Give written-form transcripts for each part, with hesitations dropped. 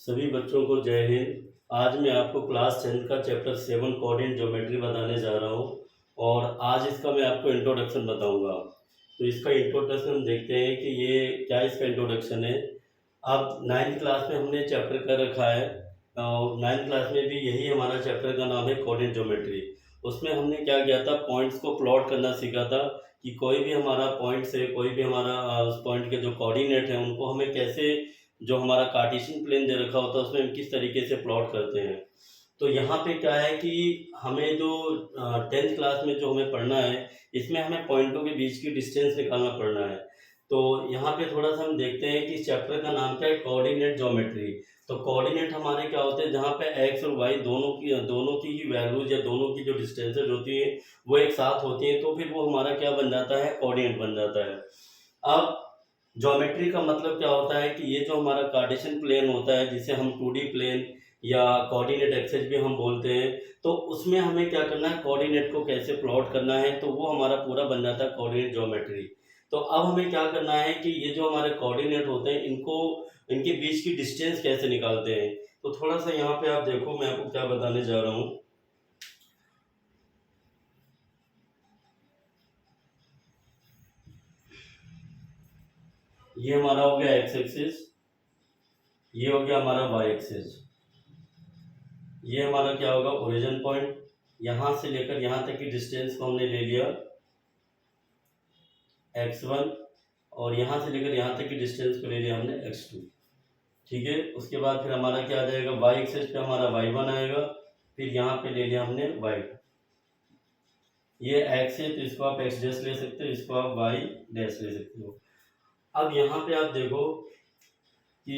सभी बच्चों को जय हिंद। आज मैं आपको क्लास 10th का चैप्टर 7 कोऑर्डिनेट ज्योमेट्री बताने जा रहा हूँ और आज इसका मैं आपको इंट्रोडक्शन बताऊंगा। तो इसका इंट्रोडक्शन देखते हैं कि ये क्या इसका इंट्रोडक्शन है। अब 9th क्लास में हमने चैप्टर कर रखा है और 9th क्लास में भी यही हमारा चैप्टर का नाम है कोऑर्डिनेट ज्योमेट्री। उसमें हमने क्या किया था, पॉइंट्स को प्लॉट करना सीखा था कि कोई भी हमारा पॉइंट से कोई भी हमारा उस पॉइंट के जो कोऑर्डिनेट हैं उनको हमें कैसे, जो हमारा कार्टेशियन प्लेन दे रखा होता है उसमें हम किस तरीके से प्लॉट करते हैं। तो यहाँ पे क्या है कि हमें जो 10th क्लास में जो हमें पढ़ना है, इसमें हमें पॉइंटों के बीच की डिस्टेंस निकालना पड़ना है। तो यहाँ पे थोड़ा सा हम देखते हैं कि इस चैप्टर का नाम क्या है, कोऑर्डिनेट ज्योमेट्री। तो कोऑर्डिनेट हमारे क्या होते हैं, जहाँ पे एक्स और वाई दोनों की ही वैल्यूज या दोनों की जो डिस्टेंसेज होती है वो एक साथ होती है, तो फिर वो हमारा क्या बन जाता है, कोऑर्डिनेट बन जाता है। अब ज्योमेट्री का मतलब क्या होता है कि ये जो हमारा कार्टेशियन प्लेन होता है, जिसे हम 2D प्लेन या कोऑर्डिनेट एक्सेस भी हम बोलते हैं, तो उसमें हमें क्या करना है, कोऑर्डिनेट को कैसे प्लॉट करना है, तो वो हमारा पूरा बन जाता है कोऑर्डिनेट ज्योमेट्री। तो अब हमें क्या करना है कि ये जो हमारे कोऑर्डिनेट होते हैं इनको, इनके बीच की डिस्टेंस कैसे निकालते हैं। तो थोड़ा सा यहाँ पे आप देखो, मैं आपको क्या बताने जा रहा हूँ। ये हमारा हो गया एक्स एक्सिस, ये हो गया हमारा वाई एक्सिस। ये हमारा क्या होगा, ओरिजिन पॉइंट। यहाँ से लेकर यहाँ तक की डिस्टेंस को हमने ले लिया x1 और यहाँ से लेकर यहाँ तक की डिस्टेंस को ले लिया हमने x2। ठीक है, उसके बाद फिर हमारा क्या आ जाएगा, y एक्सिस पे हमारा y1 आएगा, फिर यहाँ पे ले लिया हमने y2। ये x है तो इसको आप x डैश ले सकते हो, इसको आप y डैश ले सकते हो। अब यहाँ पे आप देखो कि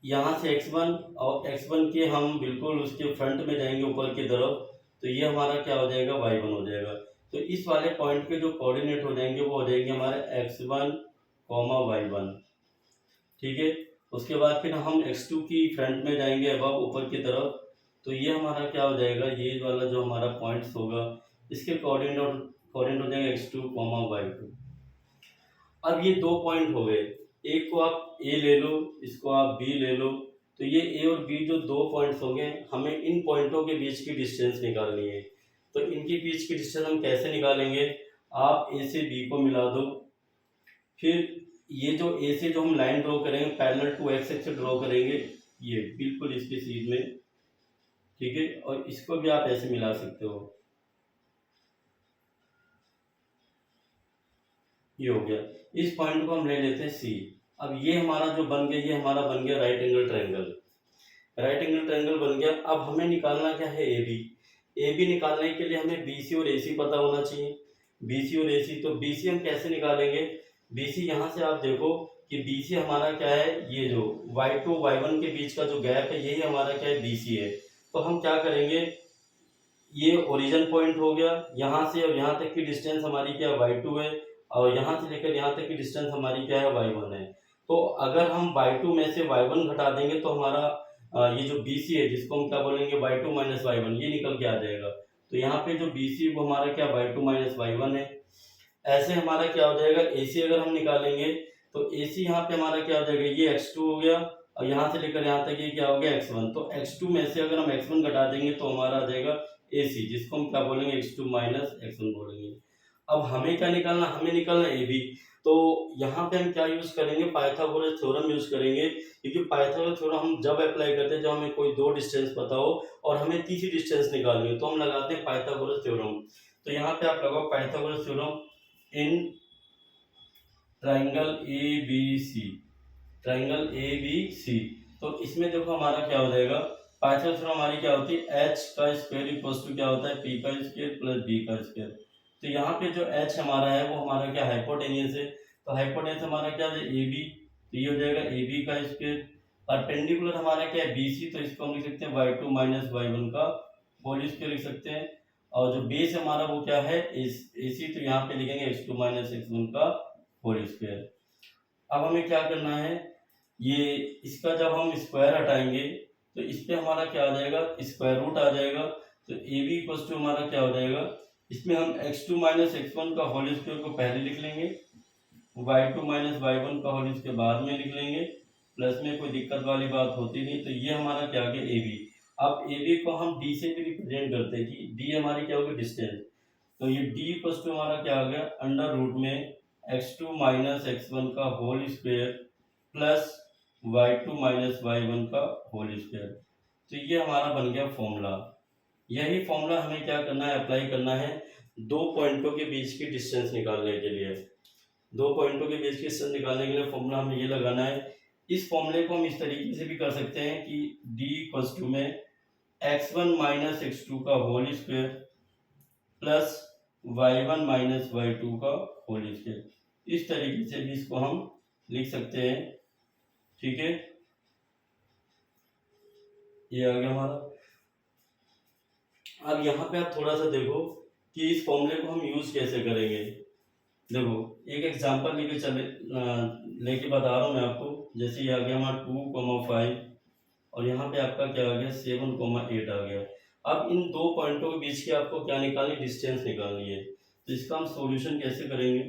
यहाँ से x1 और x1 के हम बिल्कुल उसके फ्रंट में जाएंगे ऊपर की तरफ, तो ये हमारा क्या हो जाएगा, y1 हो जाएगा। तो इस वाले पॉइंट के जो कोऑर्डिनेट हो जाएंगे वो हो जाएंगे हमारे x1, y1। ठीक है, उसके बाद फिर हम x2 की फ्रंट में जाएंगे अब ऊपर की तरफ, तो ये हमारा क्या हो जाएगा, ये वाला जो हमारा पॉइंट्स होगा इसके कोऑर्डिनेट हो जाएगा x2, y2। अब ये दो पॉइंट हो गए, एक को आप ए ले लो, इसको आप बी ले लो। तो ये ए और बी जो दो पॉइंट्स हो गए, हमें इन पॉइंटों के बीच की डिस्टेंस निकालनी है। तो इनके बीच की डिस्टेंस हम कैसे निकालेंगे, आप ए से बी को मिला दो, फिर ये जो ए से जो हम लाइन ड्रॉ करेंगे parallel to X axis draw करेंगे, ये बिल्कुल इसके सीध में। ठीक है, और इसको भी आप ऐसे मिला सकते हो, ये हो गया। इस पॉइंट को हम ले लेते हैं सी। अब ये हमारा जो बन गया, ये हमारा बन गया right angle triangle. Right angle triangle बन गया। अब हमें निकालना क्या है, ए बी। ए बी निकालने के लिए हमें बी सी और ए सी पता होना चाहिए। बी सी और ए सी, तो बी सी हम कैसे निकालेंगे, बी सी यहाँ से आप देखो कि बी सी हमारा क्या है, ये जो y2 y1 के बीच का जो गैप है यही हमारा क्या है, बी सी है। तो हम क्या करेंगे, ये ओरिजिन पॉइंट हो गया, यहाँ से और यहाँ तक की डिस्टेंस हमारी क्या है, y2 है, और यहाँ से लेकर यहाँ तक की डिस्टेंस हमारी क्या है, y1 है। तो अगर हम y2 में से y1 घटा देंगे तो हमारा ये जो BC है, जिसको हम क्या बोलेंगे, y2 माइनस y1, ये निकल के आ जाएगा। तो यहाँ पे जो BC वो हमारा क्या, y2 माइनस y1 है। ऐसे हमारा क्या हो जाएगा, AC अगर हम निकालेंगे तो AC यहाँ पे हमारा क्या हो जाएगा, ये x2 हो गया, और यहाँ से लेकर यहाँ तक ये क्या हो गया, x1। तो x2 में से अगर हम x1 घटा देंगे तो हमारा आ जाएगा AC, जिसको हम क्या बोलेंगे, x2 माइनस x1 बोलेंगे। अब हमें क्या निकालना, हमें निकालना AB। तो यहाँ पे हम क्या यूज करेंगे, पाइथागोरस थ्योरम यूज करेंगे, क्योंकि पाइथागोरस थ्योरम हम जब अप्लाई करते हैं जब हमें कोई दो डिस्टेंस पता हो और हमें तीसरी डिस्टेंस निकालनी हो, तो हम लगाते हैं पाइथागोरस थ्योरम। तो यहाँ पे आप लगाओ Pythagoras theorem in triangle A B C, triangle A B C. तो इसमें देखो हमारा क्या हो जाएगा, पाइथागोरस थ्योरम हमारी क्या होती है, एच का स्क्वायर इक्वल्स टू क्या होता है, पी का स्क्वायर प्लस बी का स्क्वायर। तो यहाँ पे जो h हमारा है वो हमारा क्या, हाइपोटेनियस है। तो हाइपोटेनियस हमारा क्या है, ए बी, तो ये हो जाएगा ए बी का स्क्वायर। परपेंडिकुलर हमारा क्या है, बी सी, तो इसको हम लिख सकते हैं y2 माइनस y1 का होल स्क्वायर लिख सकते हैं। और जो बेस हमारा वो क्या है, ए सी, तो यहाँ पे लिखेंगे x2 माइनस x1 का होल स्क्वायर। अब हमें क्या करना है, ये इसका जब हम स्क्वायर हटाएंगे तो इस पे हमारा क्या आ जाएगा, स्क्वायर रूट आ जाएगा। तो ए बी इक्वल्स टू हमारा क्या हो जाएगा, इसमें हम x2 माइनस x1 का होल स्क्वायर को पहले लिख लेंगे, y2 माइनस y1 का होल स्क्वायर बाद में लिख लेंगे, प्लस में कोई दिक्कत वाली बात होती नहीं। तो ये हमारा क्या आ गया ए बी। अब ए बी को हम डी से भी रिप्रेजेंट करते हैं कि डी हमारी क्या होगी डिस्टेंस। तो ये डी इक्वल्स टू हमारा क्या आ गया अंडर रूट में x2 माइनस x1 का whole square plus y2 minus y1 का होल स्क्वायर। तो ये हमारा बन गया फॉर्मूला। यही फॉर्मूला हमें क्या करना है अप्लाई करना है दो पॉइंटों के बीच की डिस्टेंस निकालने के लिए। दो पॉइंटों के बीच की डिस्टेंस निकालने के लिए फॉर्मूला हमें ये लगाना है। इस फॉर्मूले को हम इस तरीके से भी कर सकते हैं कि d इक्वल्स टू में x1 माइनस x2 का whole square plus y1 minus y2 का होल स्क्वायर। इस तरीके से भी इसको हम लिख सकते हैं। ठीक है, ये आ गया हमारा। अब यहाँ पे आप थोड़ा सा देखो कि इस फॉर्मूले को हम यूज कैसे करेंगे। देखो एक एग्जांपल लेके बता रहा हूँ मैं आपको। जैसे ये आ गया हमारा 2,5 और यहाँ पे आपका क्या आ गया 7,8 आ गया। अब इन दो पॉइंटों के बीच की आपको क्या निकालनी डिस्टेंस निकालनी है। तो इसका हम सॉल्यूशन कैसे करेंगे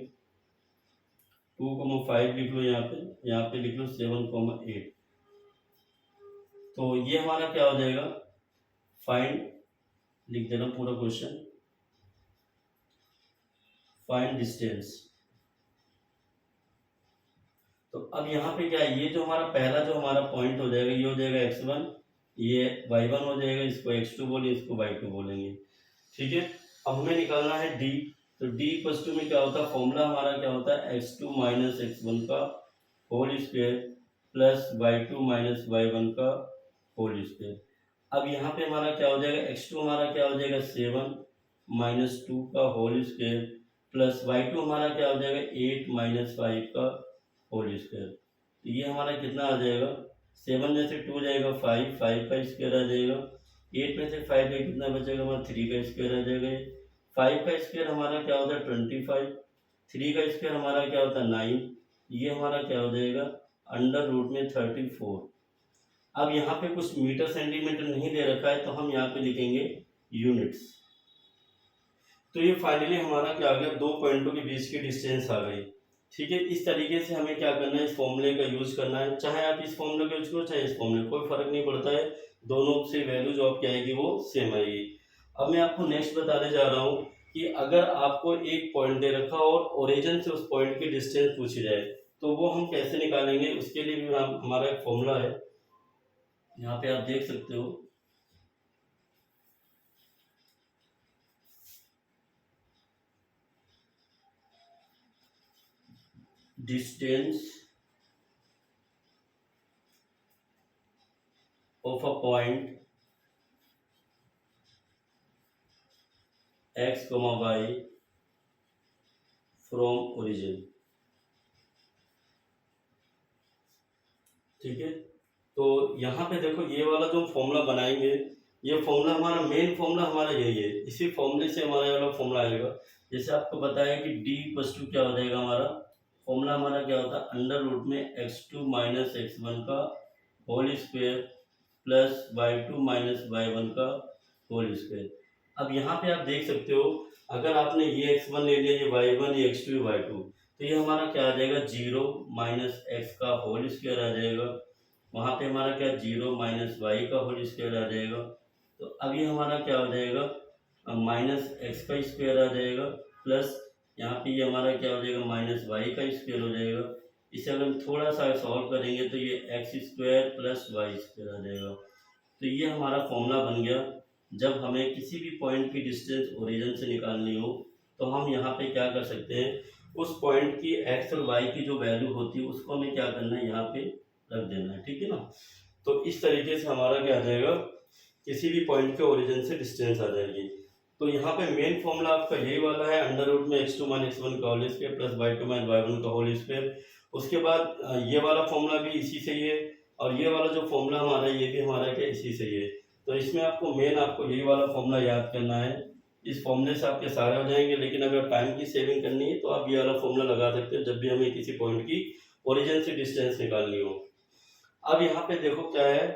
2,5 लिख लो, यहाँ पे लिख लो 7,8। तो ये हमारा क्या हो जाएगा फाइंड, लिख देना पूरा क्वेश्चन, फाइंड डिस्टेंस। तो अब यहाँ पे क्या है ये जो हमारा पहला जो हमारा पॉइंट हो जाएगा ये हो जाएगा x1, ये y1 हो जाएगा, इसको x2 बोलेंगे, इसको y2 बोलेंगे। ठीक है, अब हमें निकालना है d। तो d इक्वल्स टू में क्या होता है फॉर्मूला हमारा क्या होता है x2 माइनस x1 का whole square plus y2 minus y1 का होल स्क्वायर। अब यहाँ पे हमारा क्या हो जाएगा x2 हमारा क्या हो जाएगा 7 माइनस 2 का होल स्क्वायर प्लस y2 हमारा क्या हो जाएगा 8 माइनस 5 का होल स्क्वायर। तो ये हमारा कितना आ जाएगा 7 में से 2 जाएगा 5, 5 का स्क्वायर आ जाएगा, 8 में से 5 का कितना बचेगा हमारा 3 का स्क्वायर आ जाएगा। 5 का स्क्वायर हमारा क्या होता है 25, 3 का स्क्वायर हमारा क्या होता है 9, ये हमारा क्या हो जाएगा अंडर रूट में 34। अब यहाँ पे कुछ मीटर सेंटीमीटर नहीं दे रखा है तो हम यहाँ पे लिखेंगे यूनिट्स। तो ये फाइनली हमारा क्या आ गया दो पॉइंटों के बीच की डिस्टेंस आ गई। ठीक है, इस तरीके से हमें क्या करना है इस फॉर्मूले का यूज करना है। चाहे आप इस फॉर्मूले का यूज करो चाहे इस फॉर्मूले, कोई फर्क नहीं पड़ता है, दोनों से वैल्यू जो आपकी आएगी वो सेम आएगी। अब मैं आपको नेक्स्ट बताने जा रहा हूँ कि अगर आपको एक पॉइंट दे रखा और ओरिजिन से उस पॉइंट की डिस्टेंस पूछी जाए तो वो हम कैसे निकालेंगे। उसके लिए भी हमारा एक फॉर्मूला है, यहाँ पे आप देख सकते हो। Distance of a point x, y from origin. ठीक है, तो यहाँ पे देखो ये वाला जो फॉर्मूला बनाएंगे ये फॉर्मूला हमारा मेन फॉर्मूला हमारा यही है, इसी फॉर्मूले से हमारा ये वाला फॉर्मूला आएगा। जैसे आपको बताया कि d इक्वल्स टू क्या हो जाएगा हमारा फॉर्मूला हमारा क्या होता है अंडर रूट में x2 माइनस x1 का whole square plus y2 minus y1 का होल स्क्वायर। अब यहाँ पे आप देख सकते हो अगर आपने ये x1 ले लिया ये y1 ये x2 ये y2 तो ये हमारा क्या आ जाएगा 0 माइनस x का होल स्क्वायर आ जाएगा, वहाँ पे हमारा क्या 0 माइनस y का होल स्क्वायर आ जाएगा। तो अब ये हमारा क्या हो जाएगा माइनस x का स्क्वायर आ जाएगा प्लस यहाँ पे ये हमारा क्या हो जाएगा माइनस y का स्क्वायर हो जाएगा। इसे अगर हम थोड़ा सा सॉल्व करेंगे तो ये X square plus Y square आ जाएगा। तो ये हमारा फॉर्मूला बन गया। जब हमें किसी भी पॉइंट की डिस्टेंस ओरिजिन से निकालनी हो तो हम यहाँ पे क्या कर सकते हैं उस पॉइंट की एक्स और वाई की जो वैल्यू होती है उसको हमें क्या करना है यहाँ पे रख देना है। ठीक है ना, तो इस तरीके से हमारा क्या आ जाएगा किसी भी पॉइंट के ओरिजिन से डिस्टेंस आ जाएगी। तो यहाँ पे मेन फॉर्मूला आपका यही वाला है अंडर रूट में x2 माइनस x1 का whole square plus y2 minus y1 का होल स्क्वायर। उसके बाद ये वाला फॉर्मूला भी इसी से ही है और ये वाला जो फॉर्मूला हमारा ये भी हमारा क्या इसी से ही है। तो इसमें आपको मेन आपको यही वाला फॉर्मूला याद करना है। इस फॉर्मूले से आपके सारे हो जाएंगे, लेकिन अगर टाइम की सेविंग करनी है तो आप ये वाला फॉर्मूला लगा सकते हो जब भी हमें किसी पॉइंट की ओरिजिन से डिस्टेंस निकालनी हो। अब यहाँ पे देखो क्या है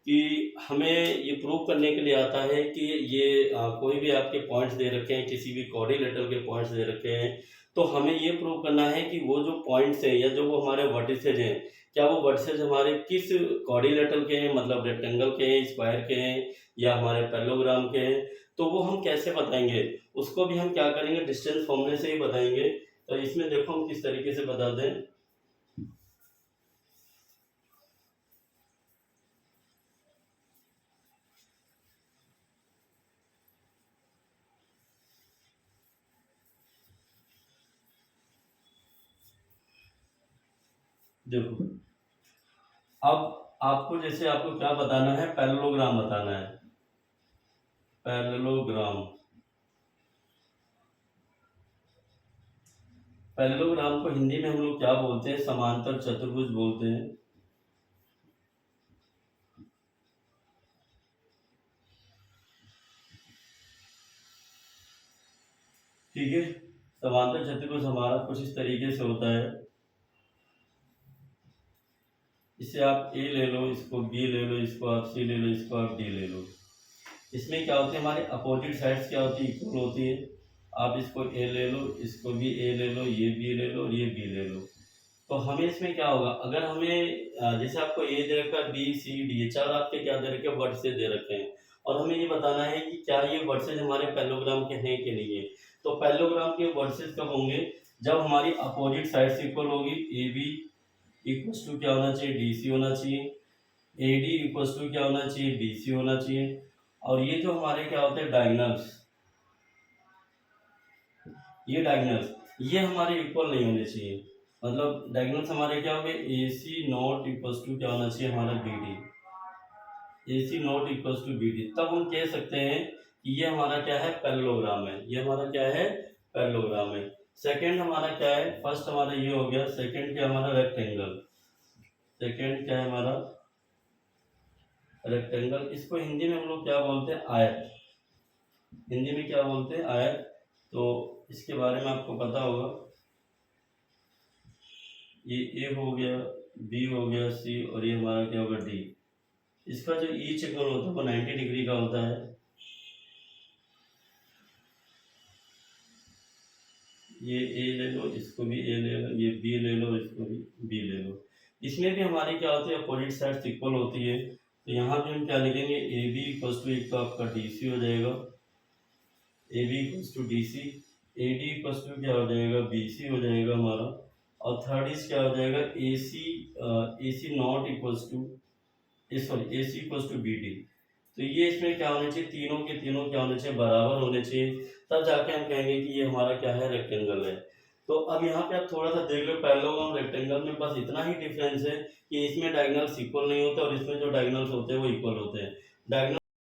कि हमें ये प्रूव करने के लिए आता है कि ये कोई भी आपके पॉइंट्स दे रखे हैं, किसी भी कोऑर्डिनेटर के पॉइंट्स दे रखे हैं, तो हमें ये प्रूव करना है कि वो जो पॉइंट्स हैं या जो वो हमारे वर्टिसेज हैं क्या वो वर्सेज हमारे किस क्वाड्रिलेटरल के हैं, मतलब रेक्टेंगल के हैं, स्क्वायर के हैं, या हमारे पैरेललोग्राम के हैं। तो वो हम कैसे बताएंगे, उसको भी हम क्या करेंगे, डिस्टेंस फॉर्मूले से ही बताएंगे। तो इसमें देखो हम किस तरीके से बताते हैं। देखो अब आपको जैसे आपको क्या बताना है, पैरेललोग्राम बताना है, पैरेललोग्राम। पैरेललोग्राम को हिंदी में हम लोग क्या बोलते हैं, समांतर चतुर्भुज बोलते हैं। ठीक है, समांतर चतुर्भुज हमारा कुछ इस तरीके से होता है। इसे आप ए ले लो, इसको बी ले लो, इसको आप सी ले लो, इसको आप डी ले लो। इसमें क्या होती है, हमारे अपोजिट साइड्स क्या होती है, इक्वल होती है। आप इसको ए ले लो, इसको भी ए ले लो, ये बी ले लो और ये बी ले लो। तो हमें इसमें क्या होगा, अगर हमें जैसे आपको ए दे रखा है, बी सी डी, ये चार आपके क्या दे रखे हैं, वर्ड से दे रखे हैं। और हमें ये बताना है कि क्या ये वर्सेज हमारे पैरेललोग्राम के हैं कि नहीं है। तो पैरेललोग्राम के वर्सेज कब होंगे, जब हमारी अपोजिट साइड्स इक्वल होगी। ए बी इक्वल्स टू क्या होना चाहिए, डी सी होना चाहिए। ए डी इक्वल्स टू क्या होना चाहिए, बी सी होना चाहिए। और ये जो हमारे क्या होते हैं डायगोनल्स, ये डायगोनल्स ये हमारे इक्वल नहीं होने चाहिए। मतलब डायगोनल्स हमारे क्या होंगे, A C not equals to क्या होना चाहिए हमारा B D, A C not equals to B D. तब हम कह सकते हैं कि ये हमारा क्या है, पैरेललोग्राम है। ये हमारा क्या है, पैरेललोग्राम है। सेकंड हमारा क्या है, फर्स्ट हमारा ये हो गया, सेकंड क्या हमारा रेक्टेंगल। सेकंड क्या है हमारा रेक्टेंगल। इसको हिंदी में हम लोग क्या बोलते हैं, आयत। हिंदी में क्या बोलते हैं, आयत। तो इसके बारे में आपको पता होगा, ये ए हो गया, बी हो गया, सी, और ये हमारा क्या होगा, डी। इसका जो ईच एंगल होता है वो 90 डिग्री का होता है। ये ए ले लो, इसको भी ए ले लो, ये बी ले लो, इसको भी बी ले लो। इसमें भी हमारी क्या होती है, अपोजिट साइड्स इक्वल होती है। तो यहाँ पे हम क्या लिखेंगे, ए बी इक्वल्स टू, एक तो आपका डी सी हो जाएगा, A B equals to D C. A D equals to क्या हो जाएगा, बी सी हो जाएगा हमारा। और थर्ड इज क्या हो जाएगा, A C not equals to, sorry, A C equals to B D. तो ये इसमें क्या होने चाहिए, तीनों के तीनों क्या होने चाहिए, बराबर होने चाहिए। तब जाके हम कहेंगे कि ये हमारा क्या है, रेक्टेंगल है। तो अब यहाँ पे आप थोड़ा सा देख लो, पैरेललोग्राम रेक्टेंगल में बस इतना ही डिफरेंस है कि इसमें डायगोनल्स इक्वल नहीं होते और इसमें जो डायगोनल्स होते हैं वो इक्वल होते हैं। डायगोनल